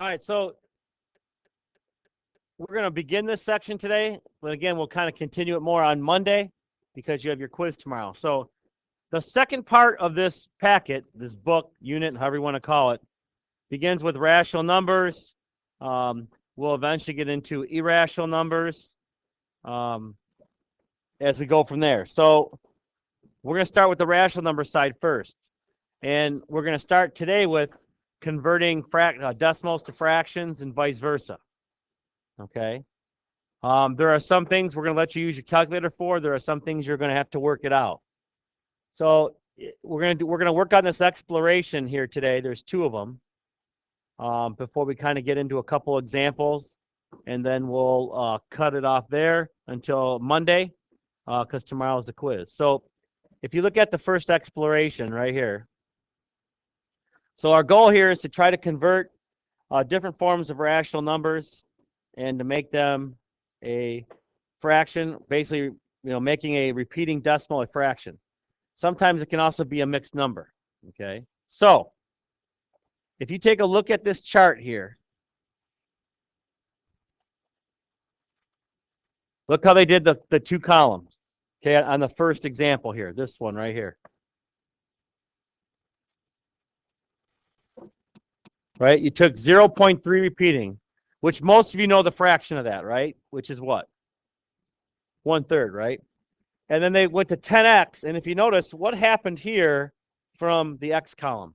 All right, so we're going to begin this section today, but again, we'll kind of continue it more on Monday because you have your quiz tomorrow. So the second part of this packet, this book, unit, however you want to call it, begins with rational numbers. We'll eventually get into irrational numbers as we go from there. So we're going to start with the rational number side first. And we're going to start today with converting decimals to fractions and vice versa. Okay. There are some things we're going to let you use your calculator for. There are some things you're going to have to work it out. So we're going to work on this exploration here today. There's two of them. Before we kind of get into a couple examples, and then we'll cut it off there until Monday, because tomorrow is the quiz. So if you look at the first exploration right here, so our goal here is to try to convert different forms of rational numbers and to make them a fraction, basically, making a repeating decimal a fraction. Sometimes it can also be a mixed number, okay? So if you take a look at this chart here, look how they did the two columns, okay, on the first example here, this one right here. Right, you took 0.3 repeating, which most of you know the fraction of that, right? Which is what? 1/3, right? And then they went to 10x, and if you notice, what happened here from the x column?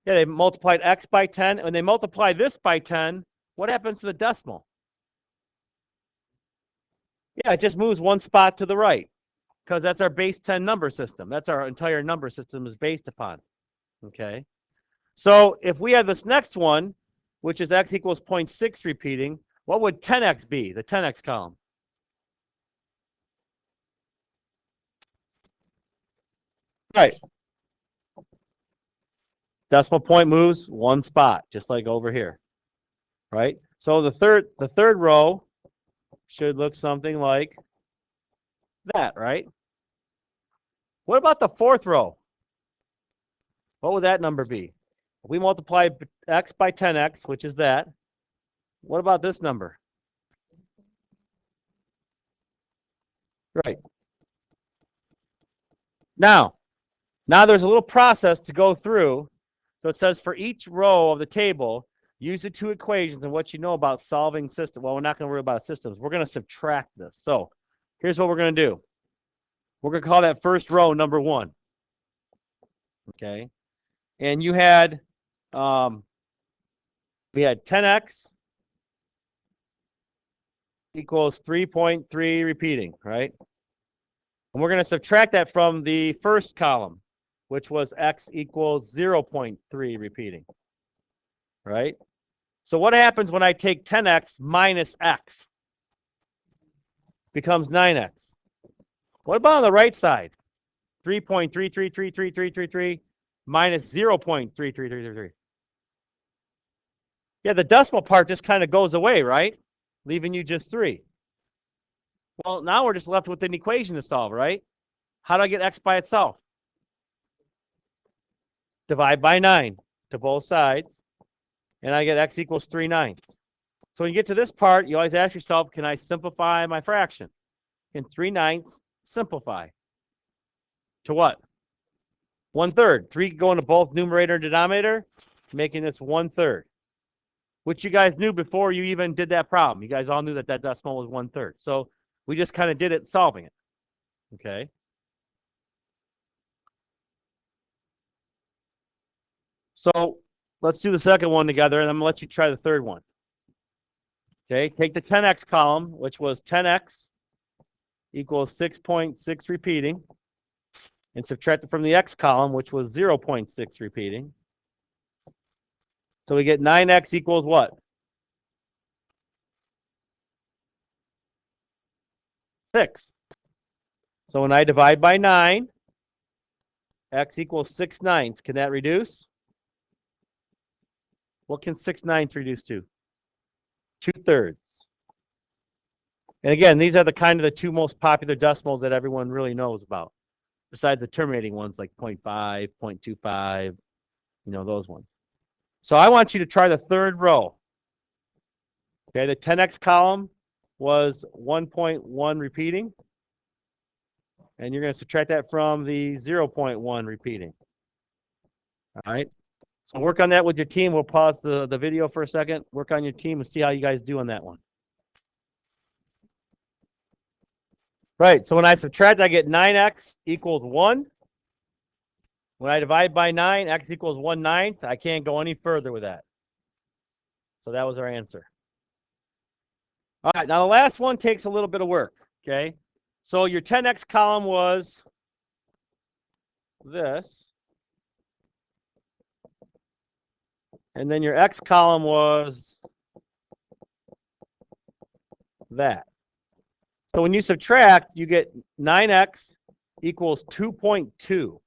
Yeah, they multiplied x by 10. When they multiply this by 10, what happens to the decimal? Yeah, it just moves one spot to the right, because that's our base 10 number system. That's our entire number system is based upon, okay? So if we have this next one, which is x equals 0.6 repeating, what would 10x be, the 10x column? Right. Decimal point moves one spot, just like over here, right? So the third row should look something like that, right? What about the fourth row? What would that number be? If we multiply x by 10x, which is that, what about this number? Right. Now there's a little process to go through. So it says for each row of the table, use the two equations and what you know about solving systems. Well, we're not going to worry about systems. We're going to subtract this. So here's what we're going to do. We're going to call that first row number 1. Okay. And you had, we had 10x equals 3.3 repeating, right? And we're going to subtract that from the first column, which was x equals 0.3 repeating, right? So what happens when I take 10x minus x? Becomes 9x. What about on the right side? 3.333333 minus 0.3333. Yeah, the decimal part just kind of goes away, right? Leaving you just 3. Well, now we're just left with an equation to solve, right? How do I get x by itself? Divide by 9 to both sides, and I get x equals 3/9. So when you get to this part, you always ask yourself, can I simplify my fraction? Can 3/9 simplify? To what? 1/3. 3 going to both numerator and denominator, making this 1/3. Which you guys knew before you even did that problem. You guys all knew that that decimal was 1/3. So we just kind of did it solving it. Okay. So let's do the second one together, and I'm going to let you try the third one. Okay, take the 10x column, which was 10x equals 6.6 repeating, and subtract it from the x column, which was 0.6 repeating. So we get 9x equals what? 6. So when I divide by 9, x equals 6/9. Can that reduce? What can 6/9 reduce to? 2/3. And again, these are the kind of the two most popular decimals that everyone really knows about, besides the terminating ones like 0.5, 0.25, those ones. So I want you to try the third row. Okay, the 10x column was 1.1 repeating. And you're going to subtract that from the 0.1 repeating. All right. So work on that with your team. We'll pause the video for a second. Work on your team and see how you guys do on that one. Right. So when I subtract, I get 9x equals 1. When I divide by 9, x equals 1/9. I can't go any further with that. So that was our answer. All right. Now the last one takes a little bit of work. Okay. So your 10x column was this. And then your x column was that. So when you subtract, you get 9x equals 2.2.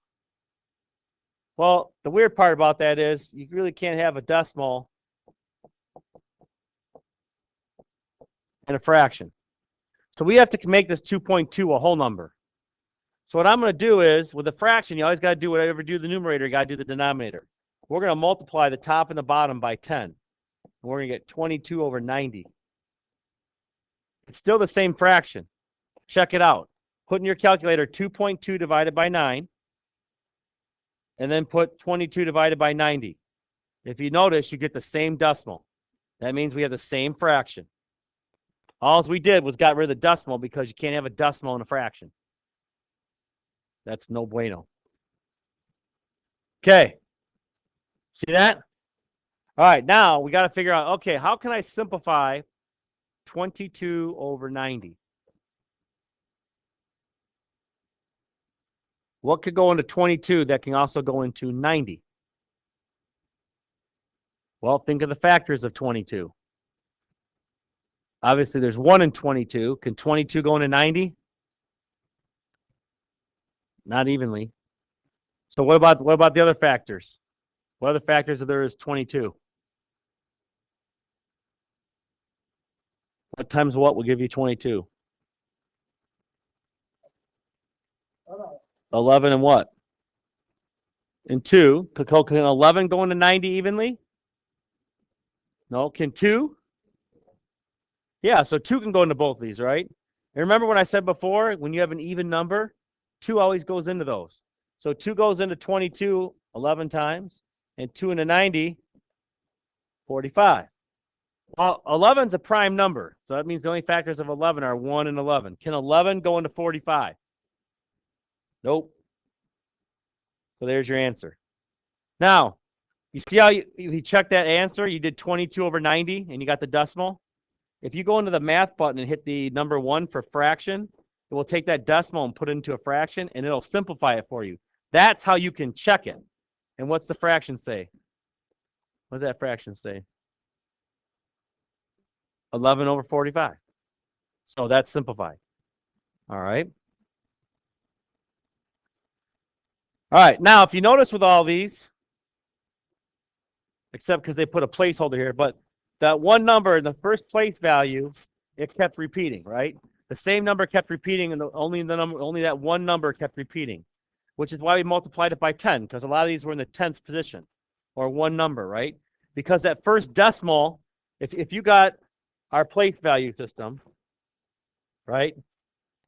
Well, the weird part about that is you really can't have a decimal and a fraction. So we have to make this 2.2 a whole number. So what I'm going to do is, with a fraction, you always got to do whatever you do the numerator, you got to do the denominator. We're going to multiply the top and the bottom by 10. And we're going to get 22 over 90. It's still the same fraction. Check it out. Put in your calculator 2.2 divided by 9. And then put 22 divided by 90. If you notice, you get the same decimal. That means we have the same fraction. All we did was got rid of the decimal because you can't have a decimal in a fraction. That's no bueno. Okay. See that? All right, now we got to figure out, okay, how can I simplify 22 over 90? What could go into 22 that can also go into 90? Well, think of the factors of 22. Obviously, there's 1 in 22. Can 22 go into 90? Not evenly. So what about the other factors? What other factors are there is 22? What times what will give you 22? 11 and what? And 2. Can 11 go into 90 evenly? No. Can 2? Yeah, so 2 can go into both of these, right? And remember what I said before, when you have an even number, 2 always goes into those. So 2 goes into 22 11 times, and 2 into 90, 45. Well, 11 is a prime number, so that means the only factors of 11 are 1 and 11. Can 11 go into 45? Nope. So there's your answer. Now, you see how you check that answer? You did 22 over 90, and you got the decimal. If you go into the math button and hit the number 1 for fraction, it will take that decimal and put it into a fraction, and it'll simplify it for you. That's how you can check it. And what's the fraction say? What does that fraction say? 11 over 45. So that's simplified. All right. All right. Now, if you notice with all these, except because they put a placeholder here, but that one number in the first place value, it kept repeating, right? The same number kept repeating, and only that one number kept repeating, which is why we multiplied it by 10, because a lot of these were in the 10th position, or one number, right? Because that first decimal, if you got our place value system, right?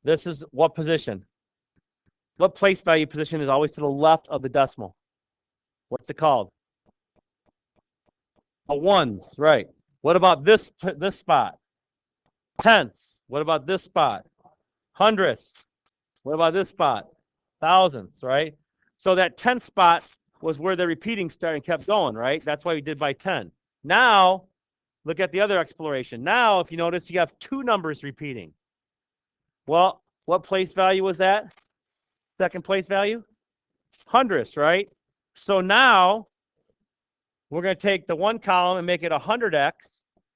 This is what position? What place value position is always to the left of the decimal? What's it called? A ones, right? What about this spot? Tenths. What about this spot? Hundredths. What about this spot? Thousandths, right? So that 10th spot was where the repeating started and kept going, right? That's why we did by 10. Now, look at the other exploration. Now, if you notice, you have 2 numbers repeating. Well, what place value was that? Second place value? Hundredths, right? So now, we're going to take the one column and make it 100x,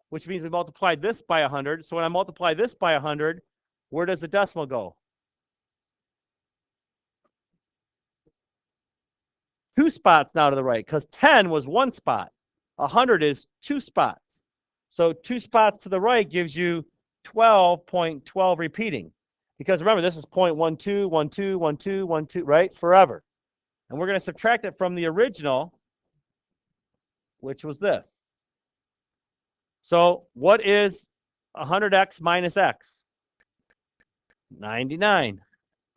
which means we multiplied this by 100. So when I multiply this by 100, where does the decimal go? 2 spots now to the right, because 10 was 1 spot. 100 is 2 spots. So 2 spots to the right gives you 12.12 repeating. Because remember, this is 0.12, 12, 12, 12, right? Forever. And we're going to subtract it from the original which was this. So what is 100x minus x? 99x.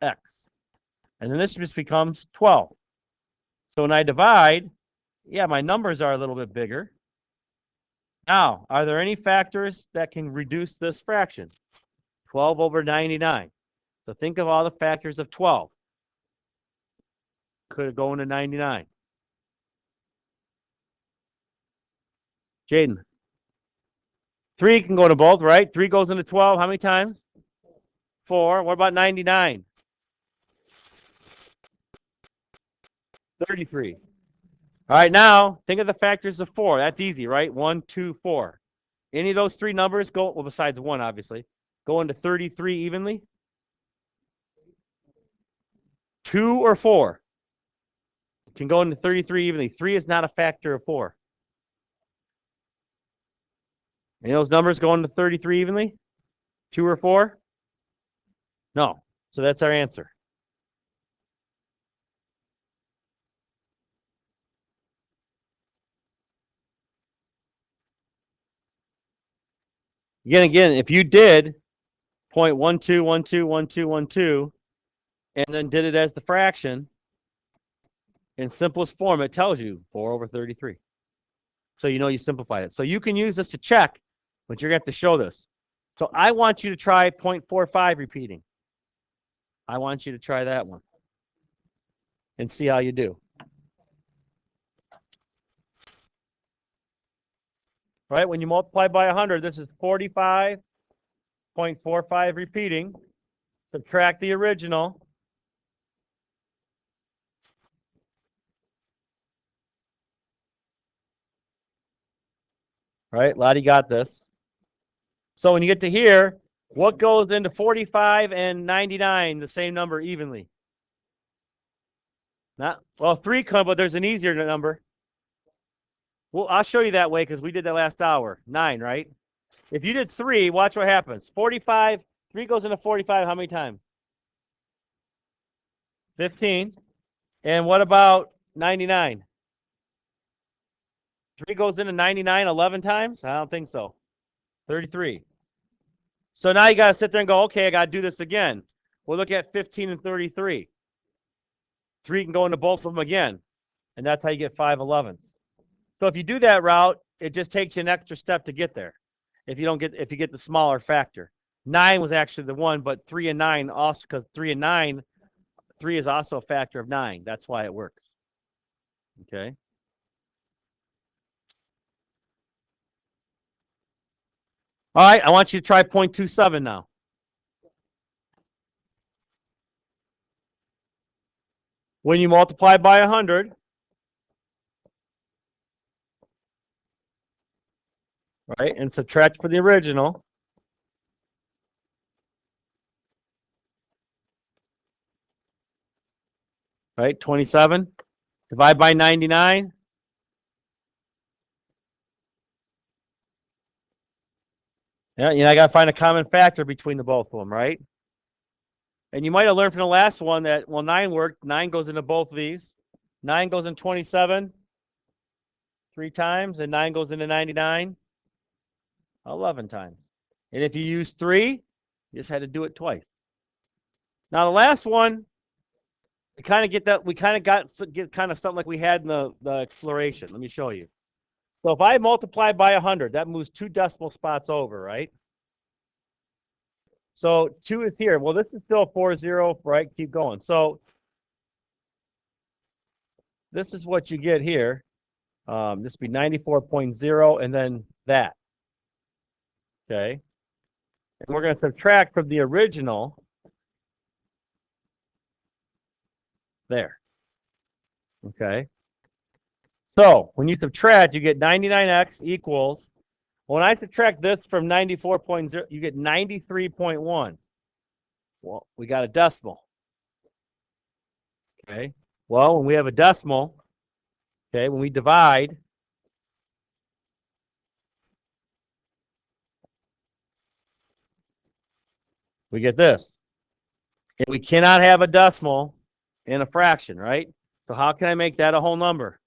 And then this just becomes 12. So when I divide, yeah, my numbers are a little bit bigger. Now, are there any factors that can reduce this fraction? 12 over 99. So think of all the factors of 12. Could it go into 99? Jaden. 3 can go to both, right? 3 goes into 12. How many times? 4. What about 99? 33. All right, now think of the factors of 4. That's easy, right? 1, 2, 4. Any of those three numbers go, well, besides 1, obviously, go into 33 evenly? 2 or 4 can go into 33 evenly. 3 is not a factor of 4. Any of those numbers go into 33 evenly? 2 or 4? No. So that's our answer. Again, if you did 0.12121212 and then did it as the fraction, in simplest form, it tells you 4 over 33. So you know you simplified it. So you can use this to check, but you're going to have to show this. So I want you to try 0.45 repeating. I want you to try that one and see how you do. Right? When you multiply by 100, this is 45.45 repeating. Subtract the original. Right? Lottie got this. So when you get to here, what goes into 45 and 99, the same number evenly? Not, well, 3 come, but there's an easier number. Well, I'll show you that way because we did that last hour. 9, right? If you did 3, watch what happens. 45, 3 goes into 45 how many times? 15. And what about 99? 3 goes into 99 11 times? I don't think so. 33. So now you got to sit there and go, okay, I got to do this again. We'll look at 15 and 33. 3 can go into both of them again. And that's how you get 5 11ths. So if you do that route, it just takes you an extra step to get there. If you get the smaller factor. 9 was actually the one, but 3 and 9 also, because 3 and 9, 3 is also a factor of 9. That's why it works. Okay. All right, I want you to try 0.27 now. When you multiply by 100, right, and subtract for the original, right, 27, divide by 99. Yeah, I got to find a common factor between the both of them, right? And you might have learned from the last one that, well, 9 worked. 9 goes into both of these. 9 goes in 27 3 times, and 9 goes into 99 11 times. And if you use 3, you just had to do it twice. Now the last one, we kind of get kind of something like we had in the exploration. Let me show you. So if I multiply by 100, that moves 2 decimal spots over, right? So 2 is here. Well, this is still 40, right? Keep going. So this is what you get here. This would be 94.0 and then that. Okay. And we're going to subtract from the original there. Okay. So when you subtract, you get 99x equals, when I subtract this from 94.0, you get 93.1. Well, we got a decimal. Okay. Well, when we have a decimal, okay, when we divide, we get this. And we cannot have a decimal in a fraction, right? So how can I make that a whole number?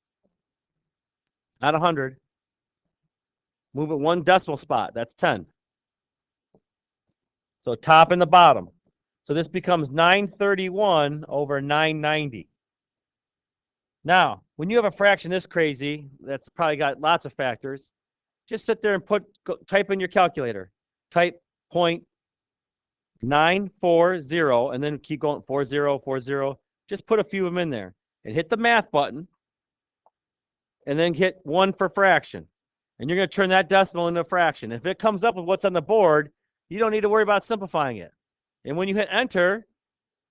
not 100. Move it one decimal spot. That's 10. So top and the bottom. So this becomes 931 over 990. Now, when you have a fraction this crazy, that's probably got lots of factors, just sit there and type in your calculator. Type 0.940 and then keep going 4040. Just put a few of them in there and hit the math button and then hit 1 for fraction. And you're going to turn that decimal into a fraction. If it comes up with what's on the board, you don't need to worry about simplifying it. And when you hit enter,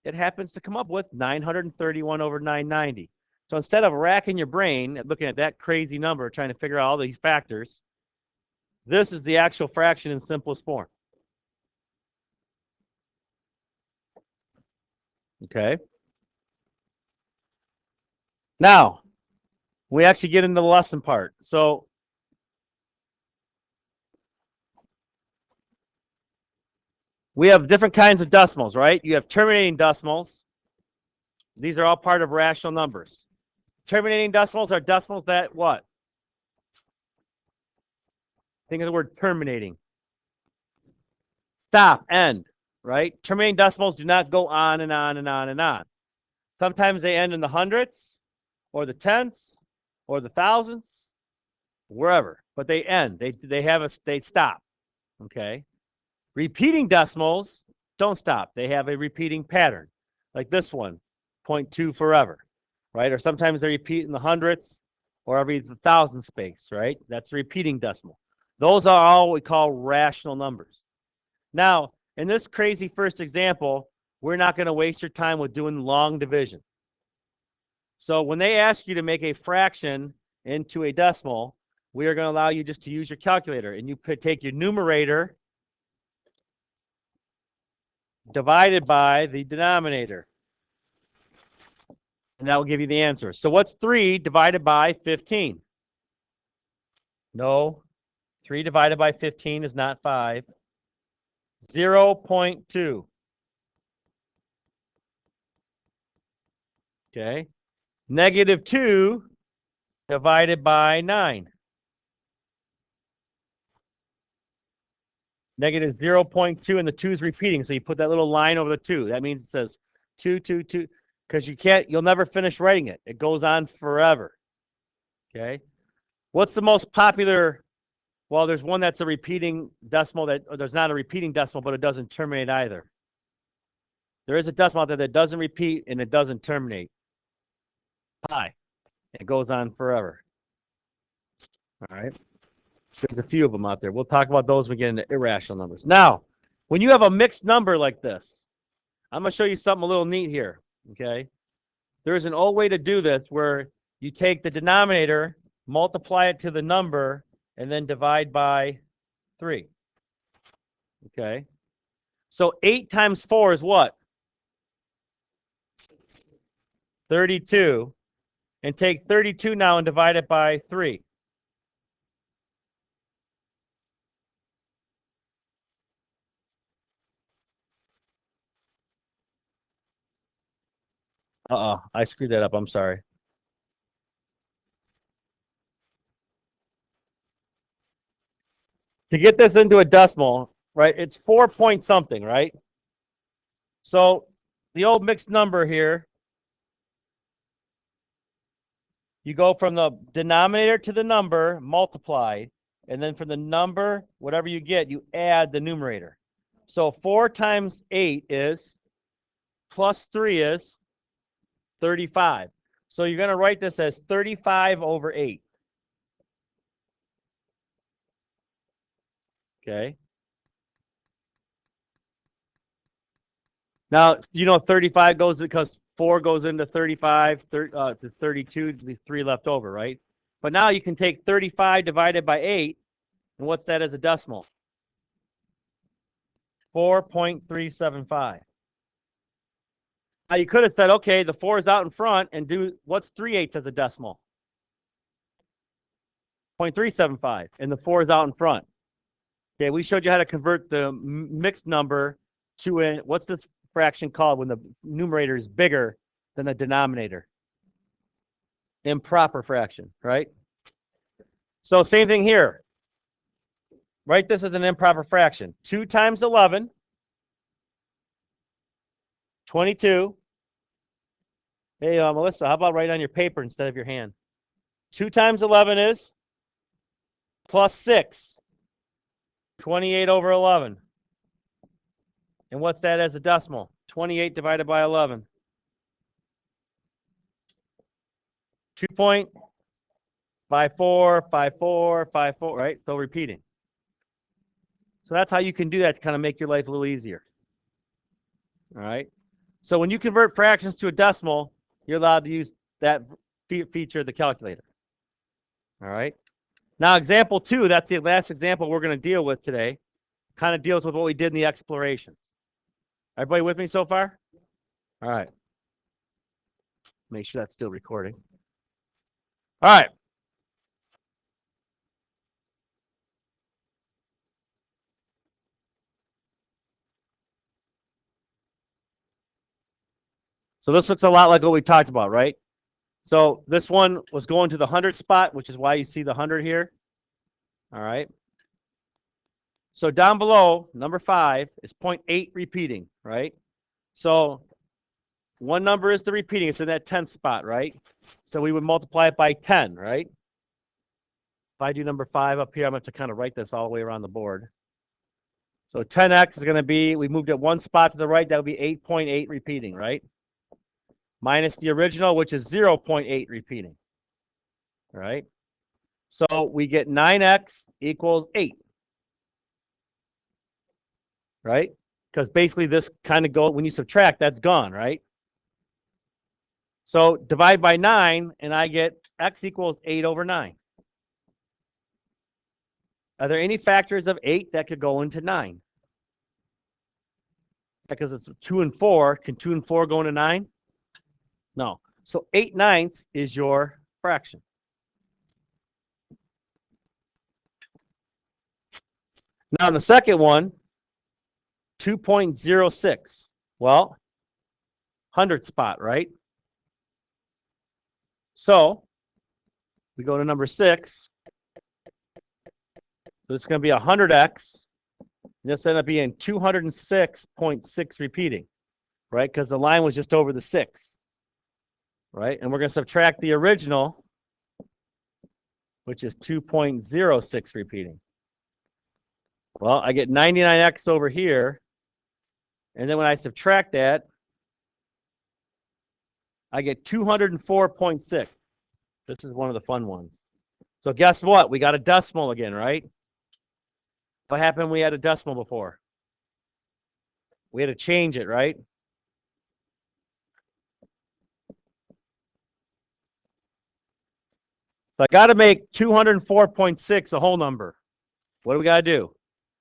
it happens to come up with 931 over 990. So instead of racking your brain at looking at that crazy number, trying to figure out all these factors, this is the actual fraction in simplest form. Okay. Now, we actually get into the lesson part. So we have different kinds of decimals, right? You have terminating decimals. These are all part of rational numbers. Terminating decimals are decimals that what? Think of the word terminating. Stop, end, right? Terminating decimals do not go on and on and on and on. Sometimes they end in the hundredths or the tenths or the thousandths, wherever, but they end. They stop. Okay. Repeating decimals don't stop. They have a repeating pattern, like this one, 0.2 forever, right? Or sometimes they repeat in the hundredths or every thousandth space, right? That's a repeating decimal. Those are all what we call rational numbers. Now, in this crazy first example, we're not going to waste your time with doing long division. So when they ask you to make a fraction into a decimal, we are going to allow you just to use your calculator, and you could take your numerator divided by the denominator. And that will give you the answer. So what's 3 divided by 15? No. 3 divided by 15 is not 5. 0.2. Okay. Negative 2 divided by 9. Negative 0.2, and the 2 is repeating. So you put that little line over the 2. That means it says 2, 2, 2. Because you'll never finish writing it. It goes on forever. Okay. What's the most popular? Well, there's one that's a repeating decimal there's not a repeating decimal, but it doesn't terminate either. There is a decimal out there that doesn't repeat and it doesn't terminate. Pi. It goes on forever. All right. There's a few of them out there. We'll talk about those when we get into irrational numbers. Now, when you have a mixed number like this, I'm going to show you something a little neat here. Okay. There's an old way to do this where you take the denominator, multiply it to the number, and then divide by 3. Okay. So 8 times 4 is what? 32. And take 32 now and divide it by 3. I screwed that up. I'm sorry. To get this into a decimal, right, it's 4 point something, right? So the old mixed number here, you go from the denominator to the number, multiply, and then from the number, whatever you get, you add the numerator. So 4 times 8 is, plus 3 is 35. So you're going to write this as 35 over 8. Okay. Now, 35 goes because 4 goes into 35, to 32, the 3 left over, right? But now you can take 35 divided by 8, and what's that as a decimal? 4.375. Now you could have said, okay, the 4 is out in front, and what's 3/8 as a decimal? 0.375, and the 4 is out in front. Okay, we showed you how to convert the mixed number to what's this fraction called when the numerator is bigger than the denominator? Improper fraction, right? So same thing here. Write this as an improper fraction. 2 times 11, 22. Hey, Melissa, how about write on your paper instead of your hand? 2 times 11 is plus 6. 28 over 11. And what's that as a decimal? 28 divided by 11. 2.545454, right? So repeating. So that's how you can do that to kind of make your life a little easier. All right. So when you convert fractions to a decimal, you're allowed to use that feature of the calculator. All right. Now, example 2, that's the last example we're going to deal with today. Kind of deals with what we did in the explorations. Everybody with me so far? All right. Make sure that's still recording. All right. So this looks a lot like what we talked about, right? So this one was going to the 100 spot, which is why you see the 100 here. All right. So down below, number 5 is 0.8 repeating, right? So one number is the repeating. It's in that 10th spot, right? So we would multiply it by 10, right? If I do number 5 up here, I'm going to have to kind of write this all the way around the board. So 10x is going to be, we moved it one spot to the right, that would be 8.8 repeating, right? Minus the original, which is 0.8 repeating, all right? So we get 9x equals 8, right? Because basically this kind of goes, when you subtract, that's gone, right? So divide by 9, and I get x equals 8 over 9. Are there any factors of 8 that could go into 9? Because it's 2 and 4. Can 2 and 4 go into 9? No. So 8/9 is your fraction. Now in the second one, 2.06. Well, 100 spot, right? So we go to number 6. So it's going to be 100x. And this ended up being 206.6 repeating, right? Because the line was just over the 6, right? And we're going to subtract the original, which is 2.06 repeating. Well, I get 99x over here. And then when I subtract that, I get 204.6. This is one of the fun ones. So guess what? We got a decimal again, right? What happened when we had a decimal before? We had to change it, right? So I got to make 204.6 a whole number. What do we got to do?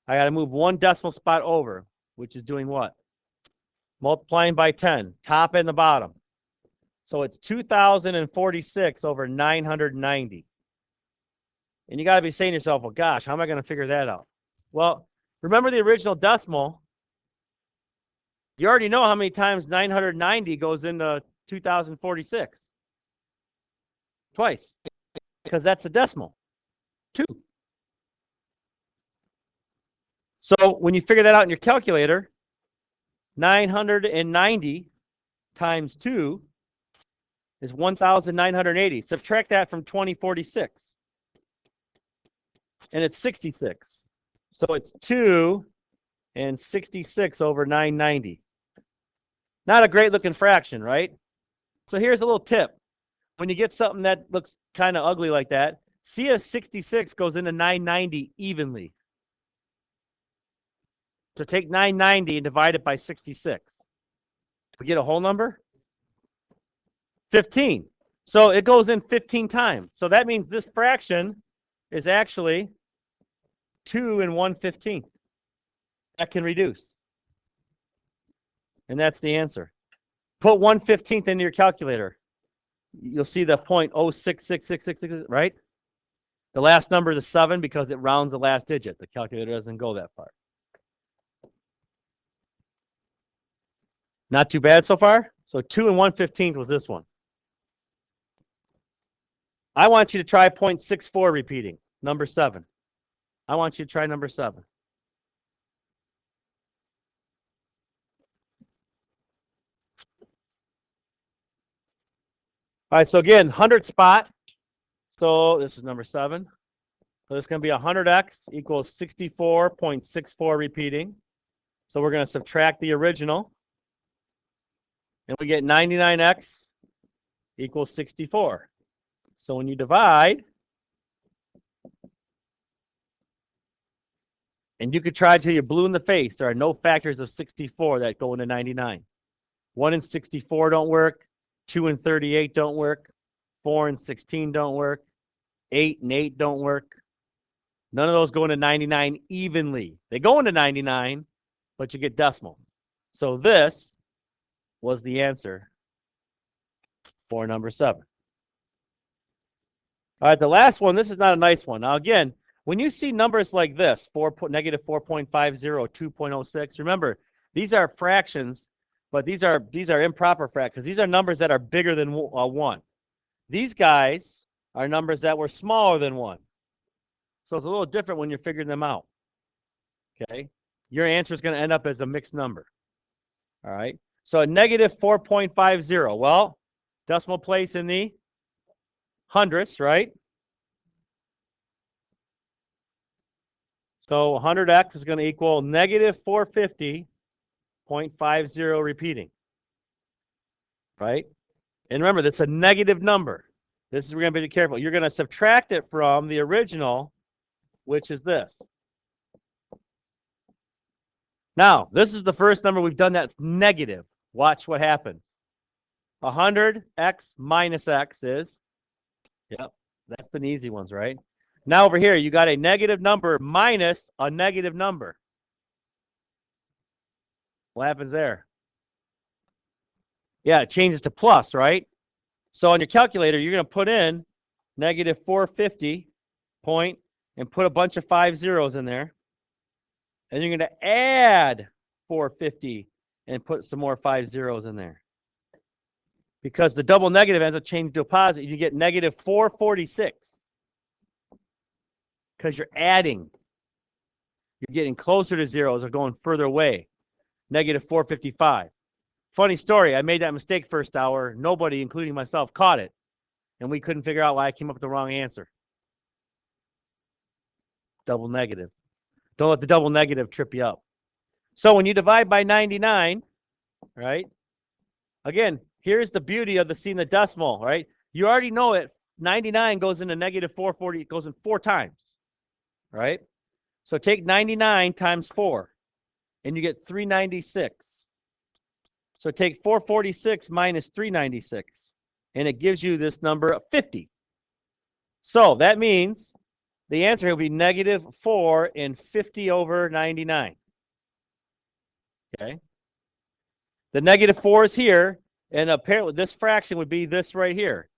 I got to move one decimal spot over, which is doing what? Multiplying by 10, top and the bottom. So it's 2,046 over 990. And you got to be saying to yourself, well, gosh, how am I going to figure that out? Well, remember the original decimal. You already know how many times 990 goes into 2,046. Twice. Because that's a decimal. 2. So when you figure that out in your calculator, 990 times 2 is 1,980. Subtract that from 2046. And it's 66. So it's 2 and 66 over 990. Not a great looking fraction, right? So here's a little tip. When you get something that looks kind of ugly like that, see if 66 goes into 990 evenly. So take 990 and divide it by 66. We get a whole number? 15. So it goes in 15 times. So that means this fraction is actually 2 and 1/15. That can reduce. And that's the answer. Put 1/15 into your calculator. You'll see the 0.066666, right? The last number is a 7 because it rounds the last digit. The calculator doesn't go that far. Not too bad so far. So 2 and 1/15 was this one. I want you to try 0.64 repeating. number 7. I want you to try number 7. All right, so again, 100 spot. So this is number 7. So it's going to be 100x equals 64.64 repeating. So we're going to subtract the original. And we get 99x equals 64. So when you divide, and you could try till you're blue in the face, there are no factors of 64 that go into 99. 1 and 64 don't work. 2 and 38 don't work. 4 and 16 don't work. 8 and 8 don't work. None of those go into 99 evenly. They go into 99, but you get decimals. So this was the answer for number 7. All right, the last one, this is not a nice one. Now, again, when you see numbers like this, negative 4.50, 2.06, remember, these are fractions, but these are improper fractions because these are numbers that are bigger than 1. These guys are numbers that were smaller than 1. So it's a little different when you're figuring them out. Okay? Your answer is going to end up as a mixed number. All right? So a negative 4.50. Well, decimal place in the hundredths, right? So 100x is going to equal negative 450.50 repeating. Right? And remember, that's a negative number. This is, we're going to be careful. You're going to subtract it from the original, which is this. Now, this is the first number we've done that's negative. Watch what happens. 100x minus x is, yep, that's been easy ones, right? Now over here, you got a negative number minus a negative number. What happens there? Yeah, it changes to plus, right? So on your calculator, you're going to put in negative 450 point and put a bunch of 5 zeros in there. And you're going to add 450 and put some more 5 zeros in there. Because the double negative ends up changing to a positive, you get negative 446. Because you're adding. You're getting closer to zeros or going further away. Negative 455. Funny story, I made that mistake first hour. Nobody, including myself, caught it. And we couldn't figure out why I came up with the wrong answer. Double negative. Don't let the double negative trip you up. So when you divide by 99, right? Again, here's the beauty of seeing the decimal, right? You already know it. 99 goes into negative 440. It goes in 4 times, right? So take 99 times 4, and you get 396. So take 446 minus 396, and it gives you this number of 50. So that means the answer will be negative 4 and 50 over 99. Okay. The negative 4 is here, and apparently this fraction would be this right here.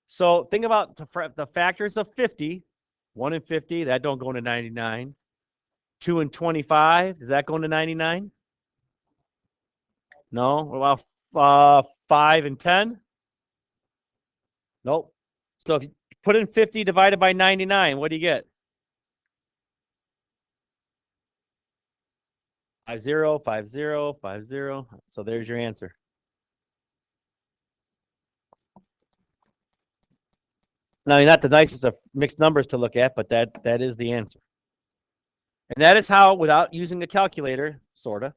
So think about the factors of 50. 1 and 50, that don't go into 99. 2 and 25, does that go into 99? No. What about 5 and 10? Nope. So if you put in 50 divided by 99, what do you get? 50, 50, 50. So there's your answer. Now, not the nicest of mixed numbers to look at, but that is the answer. And that is how, without using a calculator, sort of,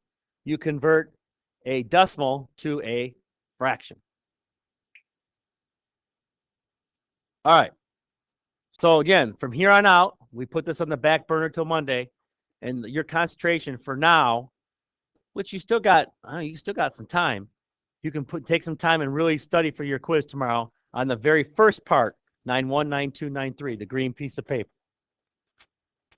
you convert a decimal to a fraction. All right. So again, from here on out, we put this on the back burner till Monday, and your concentration for now, which you still got some time. You can take some time and really study for your quiz tomorrow on the very first part, 9.1, 9.2, 9.3, the green piece of paper.